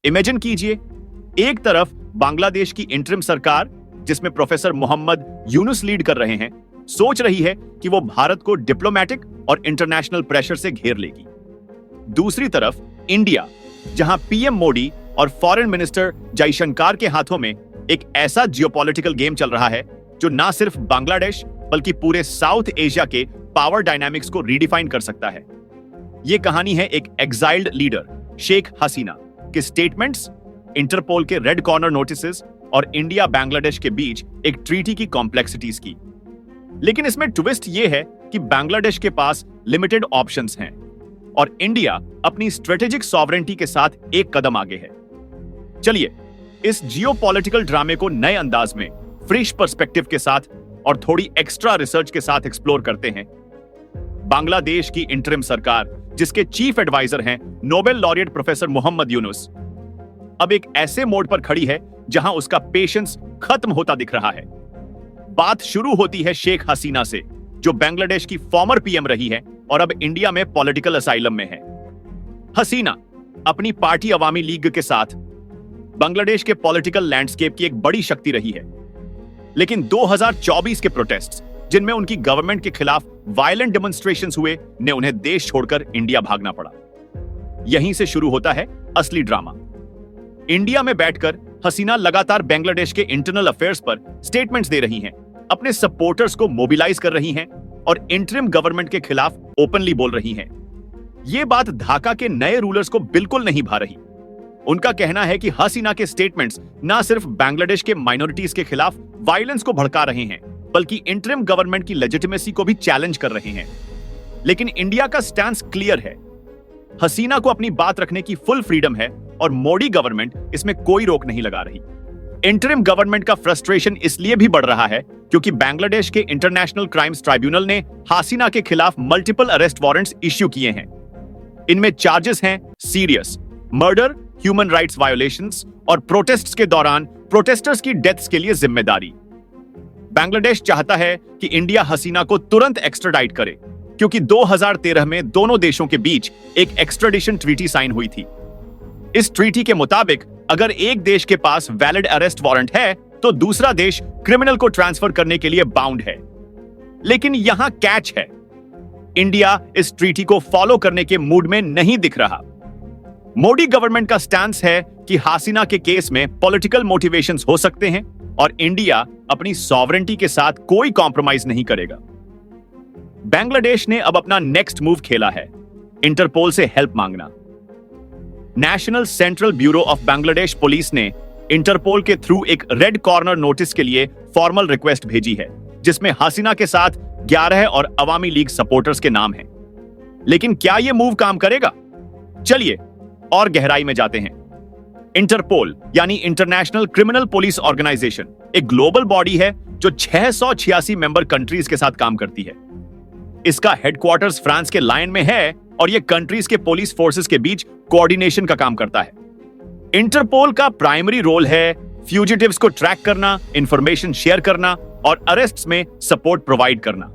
Imagine कीजिए, एक तरफ बांग्लादेश की इंटरिम सरकार, जिसमें प्रोफेसर मोहम्मद यूनुस लीड कर रहे हैं, सोच रही है कि वो भारत को डिप्लोमेटिक और इंटरनेशनल प्रेशर से घेर लेगी। दूसरी तरफ इंडिया, जहां पीएम मोदी और फॉरेन मिनिस्टर जयशंकर के हाथों में एक ऐसा जियोपॉलिटिकल गेम चल रहा है जो ना सिर्फ बांग्लादेश बल्कि पूरे साउथ एशिया के पावर डायनामिक्स को रीडिफाइन कर सकता है। यह कहानी है एक एग्जाइल्ड लीडर शेख हसीना के स्टेटमेंट्स, इंटरपोल के रेड कॉर्नर नोटिसेस और इंडिया बांग्लादेश के बीच एक ट्रीटी की कॉम्प्लेक्सिटीज की। लेकिन इसमें ट्विस्ट यह है कि बांग्लादेश के पास लिमिटेड ऑप्शंस हैं और इंडिया अपनी स्ट्रेटेजिक सॉवरेंटी के साथ एक कदम आगे है। चलिए इस जियोपॉलिटिकल ड्रामे को नए अंदाज में, फ्रेश पर्सपेक्टिव के साथ और थोड़ी एक्स्ट्रा रिसर्च के साथ एक्सप्लोर करते हैं। बांग्लादेश की इंटरिम सरकार, जिसके चीफ एडवाइजर हैं Nobel laureate professor Mohammad Yunus, अब एक ऐसे मोड पर खड़ी है जहां उसका पेशेंस खत्म होता दिख रहा है। बात शुरू होती है शेख हसीना से, जो बांग्लादेश की फॉर्मर पीएम रही है और अब इंडिया में पॉलिटिकल असाइलम में है। हसीना अपनी पार्टी अवामी लीग के साथ बांग्लादेश के पॉलिटिकल लैंडस्केप की एक बड़ी शक्ति रही है। लेकिन 2024 के प्रोटेस्ट्स, जिनमें उनकी गवर्नमेंट के खिलाफ वायलेंट डेमोन्स्ट्रेशंस हुए, ने उन्हें देश छोड़कर इंडिया भागना पड़ा। यहीं से शुरू होता है असली ड्रामा। इंडिया में बैठकर हसीना लगातार बांग्लादेश के इंटरनल अफेयर्स पर स्टेटमेंट्स दे रही हैं, अपने सपोर्टर्स को मोबिलाइज कर रही हैं और इंटरिम गवर्नमेंट के खिलाफ ओपनली बोल रही हैं। यह बात ढाका के नए रूलर्स को बिल्कुल नहीं भा रही। उनका कहना है कि हसीना के स्टेटमेंट्स ना सिर्फ बांग्लादेश के माइनॉरिटीज के खिलाफ वायलेंस को भड़का रहे हैं, बल्कि इंटरिम गवर्नमेंट की लेजिटिमेसी को भी चैलेंज कर रहे हैं। लेकिन इंडिया का स्टैंस क्लियर है। हसीना को अपनी बात रखने की फुल फ्रीडम है और मोदी गवर्नमेंट इसमें कोई रोक नहीं लगा रही। इंटरिम गवर्नमेंट का फ्रस्ट्रेशन इसलिए भी बढ़ रहा है क्योंकि बांग्लादेश के इंटरनेशनल क्राइम्स ट्राइब्यूनल ने हसीना के खिलाफ मल्टीपल अरेस्ट वारंट्स इश्यू किए हैं। इनमें चार्जेस हैं serious murder, human rights violations और प्रोटेस्ट्स के दौरान प्रोटेस्टर्स की डेथ्स के लिए जिम्मेदारी। बांग्लादेश चाहता है कि इंडिया हसीना को तुरंत एक्स्ट्राडाइट करे, क्योंकि 2013 में दोनों देशों के बीच एक एक्स्ट्राडिशन ट्रीटी साइन हुई थी। इस ट्रीटी के मुताबिक अगर एक देश के पास वैलिड अरेस्ट वारंट है तो दूसरा देश क्रिमिनल को ट्रांसफर करने के लिए बाउंड है। लेकिन यहां कैच है, इंडिया इस ट्रीटी को फॉलो करने के मूड में नहीं दिख रहा। मोदी गवर्नमेंट का स्टैंस है कि हसीना के केस में पॉलिटिकल मोटिवेशंस हो सकते हैं और इंडिया अपनी सॉवरेंटी के साथ कोई कॉम्प्रोमाइज नहीं करेगा। बांग्लादेश ने अब अपना नेक्स्ट मूव खेला है, इंटरपोल से हेल्प मांगना। National central bureau of Bangladesh police ने इंटरपोल के थ्रू एक रेड कॉर्नर नोटिस के लिए फॉर्मल रिक्वेस्ट भेजी है, जिसमें हसीना के साथ 11 और अवामी लीग सपोर्टर्स के नाम हैं। लेकिन क्या यह मूव काम करेगा? चलिए और गहराई में जाते हैं। इंटरपोल यानी इंटरनेशनल क्रिमिनल पुलिस ऑर्गेनाइजेशन एक ग्लोबल बॉडी है जो 686 मेंबर कंट्रीज के साथ काम करती है। इसका हेडक्वार्टर्स फ्रांस के लायन में है और यह कंट्रीज के पुलिस फोर्सेस के बीच कोऑर्डिनेशन का काम करता है। इंटरपोल का प्राइमरी रोल है फ्यूजिटिव्स को ट्रैक करना, इंफॉर्मेशन शेयर करना और अरेस्ट्स में सपोर्ट प्रोवाइड करना।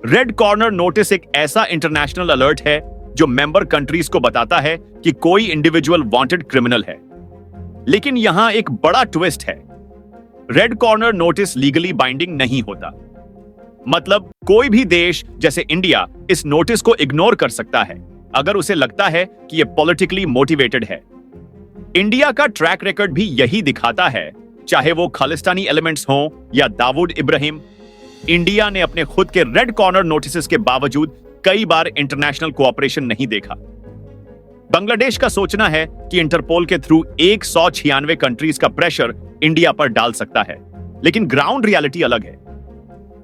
रेड कॉर्नर नोटिस एक ऐसा इंटरनेशनल अलर्ट है जो मेंबर कंट्रीज को बताता है कि कोई इंडिविजुअल वांटेड क्रिमिनल है। लेकिन यहां एक बड़ा ट्विस्ट है, red corner notice legally binding नहीं होता। मतलब कोई भी देश जैसे इंडिया इस नोटिस को इग्नोर कर सकता है अगर उसे लगता है कि यह पॉलिटिकली मोटिवेटेड है। इंडिया का ट्रैक रिकॉर्ड भी यही दिखाता है, चाहे वो खालिस्तानी एलिमेंट्स हों या दाऊद इब्राहिम। इंडिया ने अपने खुद के रेड कॉर्नर नोटिस के बावजूद कई बार इंटरनेशनल कोऑपरेशन नहीं देखा। बांग्लादेश का सोचना है कि इंटरपोल के थ्रू 196 कंट्रीज का प्रेशर इंडिया पर डाल सकता है, लेकिन ग्राउंड रियलिटी अलग है।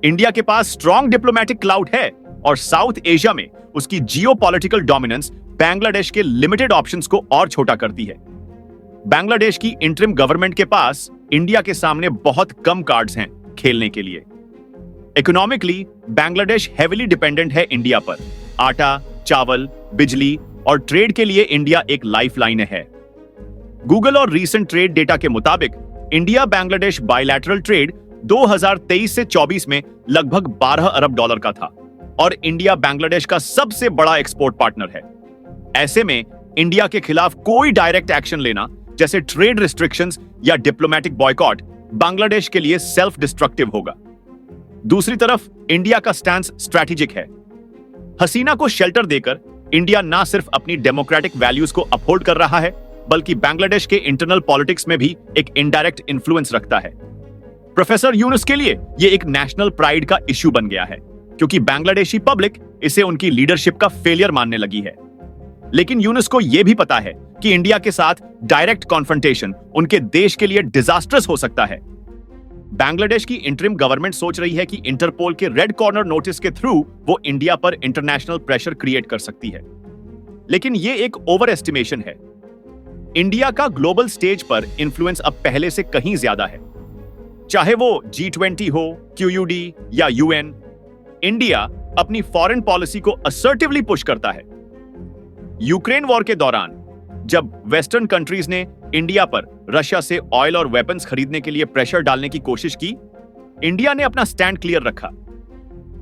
इंडिया के पास स्ट्रॉन्ग डिप्लोमेटिक क्लाउड है और साउथ एशिया में उसकी जियोपॉलिटिकल डोमिनेंस बांग्लादेश के लिमिटेड ऑप्शंस को और छोटा करती है। बांग्लादेश की इंटरिम गवर्नमेंट के पास इंडिया के सामने बहुत कम कार्ड्स हैं खेलने के लिए। इकोनॉमिकली बांग्लादेश हेविली डिपेंडेंट है इंडिया पर। आटा, चावल, बिजली और ट्रेड के लिए इंडिया एक लाइफलाइन है। गूगल और रीसेंट ट्रेड डेटा के मुताबिक इंडिया बांग्लादेश बायलैटरल ट्रेड 2023 से 24 में लगभग 12 अरब डॉलर का था और इंडिया बांग्लादेश का सबसे बड़ा एक्सपोर्ट पार्टनर है। ऐसे में इंडिया के खिलाफ कोई डायरेक्ट एक्शन लेना, जैसे ट्रेड रिस्ट्रिक्शंस या डिप्लोमेटिक बॉयकॉट, बांग्लादेश के लिए सेल्फ डिस्ट्रक्टिव होगा। दूसरी तरफ इंडिया का स्टैंस स्ट्रैटेजिक है। हसीना को शेल्टर देकर इंडिया ना सिर्फ अपनी डेमोक्रेटिक वैल्यूज को अपहोल्ड कर रहा है, बल्कि बांग्लादेश के इंटरनल पॉलिटिक्स में भी एक इनडायरेक्ट इन्फ्लुएंस रखता है। प्रोफेसर यूनुस के लिए यह एक नेशनल प्राइड का इश्यू बन गया है, क्योंकि बांग्लादेशी पब्लिक इसे उनकी लीडरशिप का फेलियर मानने लगी है। लेकिन यूनुस को यह भी पता है कि इंडिया के साथ डायरेक्ट कॉन्फ्रंटेशन उनके देश के लिए डिजास्टर्स हो सकता है। बांग्लादेश की इंटरिम गवर्नमेंट सोच रही है कि इंटरपोल के रेड कॉर्नर नोटिस के थ्रू वो इंडिया पर इंटरनेशनल प्रेशर क्रिएट कर सकती है। लेकिन यह एक ओवर एस्टिमेशन है। इंडिया का ग्लोबल स्टेज पर इंफ्लुएंस अब पहले से कहीं ज्यादा है। चाहे वो G20 हो, QUD या UN, इंडिया अपनी फॉरेन पॉलिसी को असर्टिवली पुश करता है। यूक्रेन वॉर के दौरान जब वेस्टर्न कंट्रीज ने इंडिया पर रशिया से ऑयल और वेपन्स खरीदने के लिए प्रेशर डालने की कोशिश की, इंडिया ने अपना स्टैंड क्लियर रखा।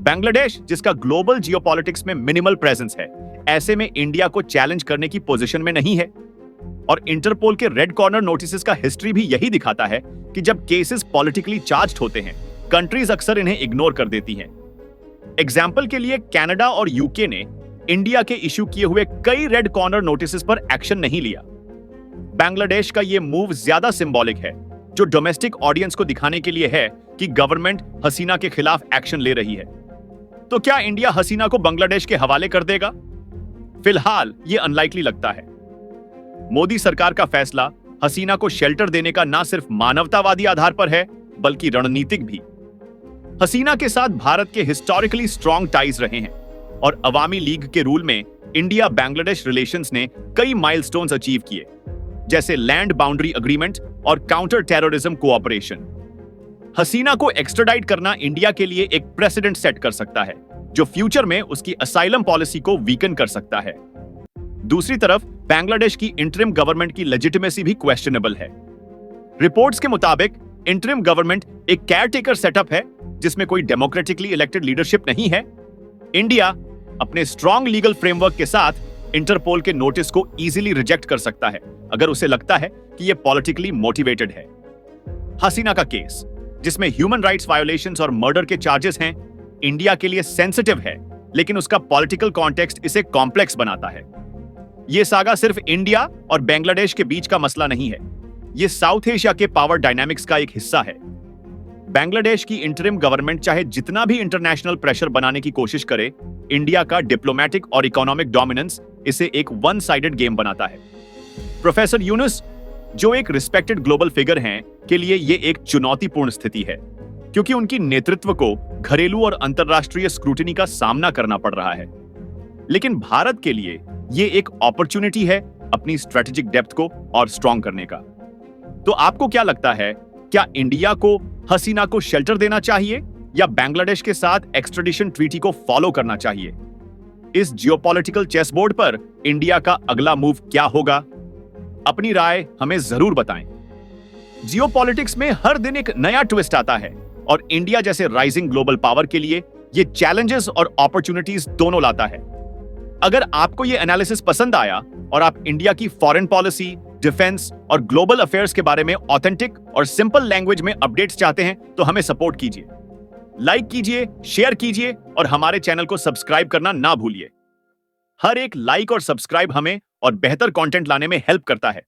बांग्लादेश, जिसका ग्लोबल जियोपॉलिटिक्स में मिनिमल प्रेजेंस है, ऐसे में इंडिया को चैलेंज करने की पोजीशन में नहीं है। और इंटरपोल के रेड कॉर्नर नोटिसेस का हिस्ट्री भी यही दिखाता है कि जब केसेस पॉलिटिकली चार्ज्ड होते हैं, कंट्रीज अक्सर इन्हें इग्नोर कर देती हैं। एग्जाम्पल के लिए कनाडा और यूके ने इंडिया के इश्यू किए हुए कई रेड कॉर्नर नोटिसेस पर एक्शन नहीं लिया। बांग्लादेश का यह मूव ज्यादा सिंबॉलिक है, जो डोमेस्टिक ऑडियंस को दिखाने के लिए है कि गवर्नमेंट हसीना के खिलाफ एक्शन ले रही है। तो क्या इंडिया हसीना को बांग्लादेश के हवाले कर देगा? फिलहाल यह अनलाइकली लगता है। मोदी सरकार का फैसला हसीना को शेल्टर देने का ना सिर्फ मानवतावादी आधार पर है, बल्कि रणनीतिक भी। हसीना के साथ भारत के हिस्टोरिकली स्ट्रॉन्ग टाइज रहे हैं और अवामी लीग के रूल में इंडिया बांग्लादेश रिलेशंस ने कई माइलस्टोन्स अचीव किए, जैसे लैंड बाउंड्री एग्रीमेंट और काउंटर टेररिज्म कोऑपरेशन। हसीना को एक्स्ट्राडाइट करना इंडिया के लिए एक प्रेसिडेंट सेट कर सकता है, जो फ्यूचर में उसकी असाइलम पॉलिसी को वीकन कर सकता है। दूसरी तरफ बांग्लादेश की इंटरिम गवर्नमेंट की लेजिटिमेसी भी क्वेश्चनेबल है। रिपोर्ट्स के मुताबिक इंटरिम गवर्नमेंट एक केयरटेकर सेटअप है, जिसमें कोई डेमोक्रेटिकली इलेक्टेड लीडरशिप नहीं है। इंडिया अपने स्ट्रॉन्ग लीगल फ्रेमवर्क के साथ इंटरपोल के नोटिस को इजीली रिजेक्ट कर सकता है, अगर उसे लगता है कि यह पॉलिटिकली मोटिवेटेड है। हसीना का केस, जिसमें ह्यूमन राइट्स वायोलेशंस और मर्डर के चार्जेस हैं, इंडिया के लिए सेंसिटिव है, लेकिन उसका पॉलिटिकल कॉन्टेक्स्ट इसे कॉम्प्लेक्स बनाता है। यह सागा सिर्फ इंडिया और बांग्लादेश के बीच का मसला नहीं है, यह साउथ एशिया के पावर डायनामिक्स का एक हिस्सा है। बांग्लादेश की इंटरिम गवर्नमेंट चाहे जितना भी इंटरनेशनल प्रेशर बनाने की कोशिश करे, इंडिया का डिप्लोमेटिक और इकोनॉमिक डोमिनेंस इसे एक वन साइडेड गेम बनाता है। प्रोफेसर यूनुस, जो एक रिस्पेक्टेड ग्लोबल फिगर हैं, के लिए यह एक चुनौतीपूर्ण स्थिति है, क्योंकि उनकी नेतृत्व को घरेलू और अंतरराष्ट्रीय स्क्रूटिनी का सामना करना पड़ रहा है। लेकिन भारत के लिए यह एक अपॉर्चुनिटी है अपनी स्ट्रेटेजिक डेप्थ को और स्ट्रॉन्ग करने का। तो आपको क्या लगता है, क्या इंडिया को हसीना को शेल्टर देना चाहिए या बांग्लादेश के साथ एक्स्ट्रेडिशन ट्रीटी को फॉलो करना चाहिए? इस जियोपॉलिटिकल चेसबोर्ड पर इंडिया का अगला मूव क्या होगा? अपनी राय हमें जरूर बताएं। जियोपॉलिटिक्स में हर दिन एक नया ट्विस्ट आता है और इंडिया जैसे राइजिंग ग्लोबल पावर के लिए ये चैलेंजेस और अपॉर्चुनिटीज दोनों लाता है। अगर आपको ये एनालिसिस पसंद आया और आप इंडिया की फॉरेन पॉलिसी, डिफेंस और ग्लोबल अफेयर्स के बारे में ऑथेंटिक और सिंपल लैंग्वेज में अपडेट्स चाहते हैं, तो हमें सपोर्ट कीजिए, लाइक कीजिए, शेयर कीजिए और हमारे चैनल को सब्सक्राइब करना ना भूलिए। हर एक लाइक और सब्सक्राइब हमें और बेहतर कंटेंट लाने में हेल्प करता है।